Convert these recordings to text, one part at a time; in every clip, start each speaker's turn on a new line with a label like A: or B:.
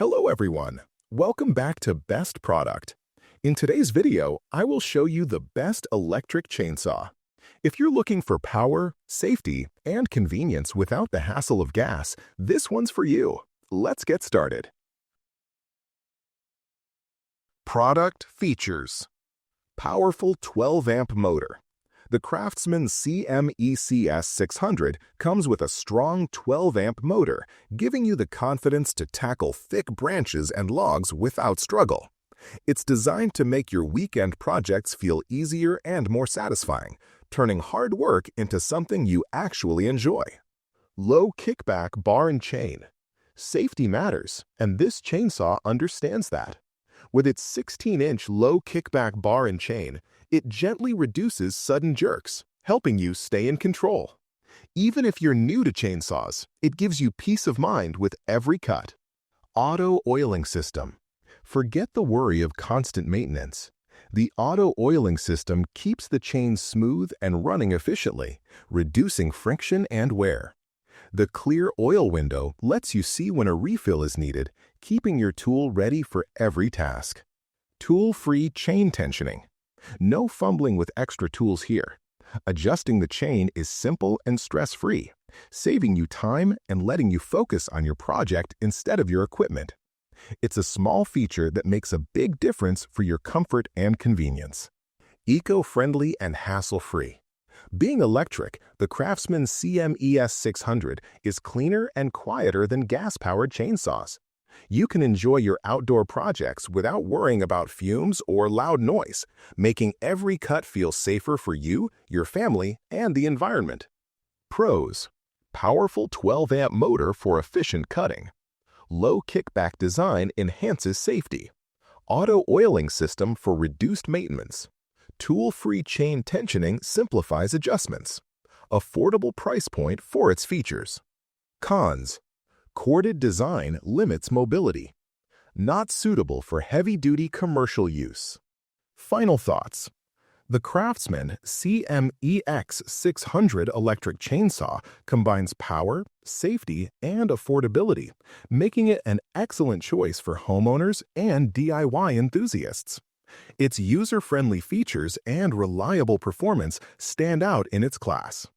A: Hello everyone! Welcome back to Best Product. In today's video, I will show you the best electric chainsaw. If you're looking for power, safety, and convenience without the hassle of gas, this one's for you. Let's get started. Product features: powerful 12-amp motor. The Craftsman CMECS 600 comes with a strong 12-amp motor, giving you the confidence to tackle thick branches and logs without struggle. It's designed to make your weekend projects feel easier and more satisfying, turning hard work into something you actually enjoy. Low kickback bar and chain. Safety matters, and this chainsaw understands that. With its 16-inch low kickback bar and chain, it gently reduces sudden jerks, helping you stay in control. Even if you're new to chainsaws, it gives you peace of mind with every cut. Auto oiling system. Forget the worry of constant maintenance. The auto oiling system keeps the chain smooth and running efficiently, reducing friction and wear. The clear oil window lets you see when a refill is needed, keeping your tool ready for every task. Tool-free chain tensioning. No fumbling with extra tools here. Adjusting the chain is simple and stress-free, saving you time and letting you focus on your project instead of your equipment. It's a small feature that makes a big difference for your comfort and convenience. Eco-friendly and hassle-free. Being electric, the Craftsman CMES 600 is cleaner and quieter than gas-powered chainsaws. You can enjoy your outdoor projects without worrying about fumes or loud noise, making every cut feel safer for you, your family, and the environment. Pros: powerful 12-amp motor for efficient cutting. Low kickback design enhances safety. Auto oiling system for reduced maintenance. Tool-free chain tensioning simplifies adjustments. Affordable price point for its features. Cons: corded design limits mobility. Not suitable for heavy-duty commercial use. Final thoughts: the Craftsman CMEX 600 electric chainsaw combines power, safety, and affordability, making it an excellent choice for homeowners and DIY enthusiasts. Its user-friendly features and reliable performance stand out in its class.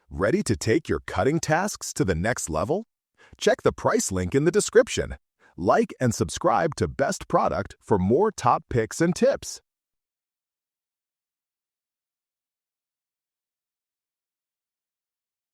A: Ready to take your cutting tasks to the next level? Check the price link in the description. Like and subscribe to Best Product for more top picks and tips.